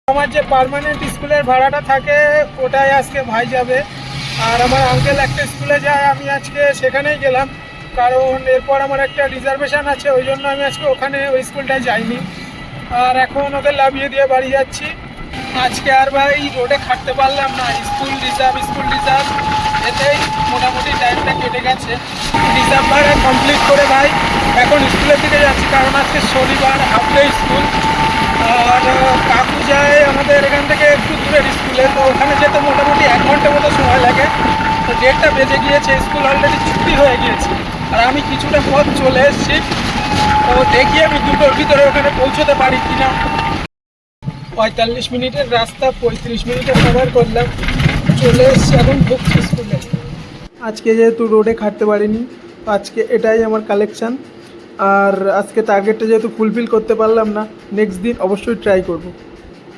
আমার যে পার্মানেন্ট স্কুলের ভাড়াটা থাকে ওটাই আজকে ভাই যাবে। আর আমার আঙ্কেল একটা স্কুলে যায়, আমি আজকে সেখানেই গেলাম, কারণ এরপর আমার একটা রিজার্ভেশন আছে, ওই জন্য আমি আজকে ওখানে ওই স্কুলটায় যাইনি। আর এখন ওদের লাভিয়ে দিয়ে বাড়ি যাচ্ছি। আজকে আর ভাই রোডে খাটতে পারলাম না, স্কুল রিজার্ভ এতেই মোটামুটি টাইমটা কেটে গেছে। রিজার্ভ ভাড়া কমপ্লিট করে ভাই এখন স্কুলের দিকে যাচ্ছি, কারণ আজকে শনিবার, হাফ ডে স্কুল। আর কাকু যায় আমাদের এখান থেকে একটু দূরের স্কুলে, তো ওখানে যেতে মোটামুটি 1 ঘন্টা মতো সময় লাগে। তো 1:30টা বেজে গিয়েছে, স্কুল অলরেডি ছুটি হয়ে গিয়েছে, আর আমি কিছুটা পথ চলে এসেছি। তো দেখি আমি 2টোর ভিতরে ওখানে পৌঁছতে পারি কিনা। 45 মিনিটের রাস্তা 35 মিনিটে কভার করলাম, চলে এসেছি, এখন ঢুকছি স্কুলে। আজকে যেহেতু রোডে খাটতে পারিনি, আজকে এটাই আমার কালেকশান। আর আজকে টার্গেটটা যেহেতু ফুলফিল করতে পারলাম না, নেক্সট দিন অবশ্যই ট্রাই করব।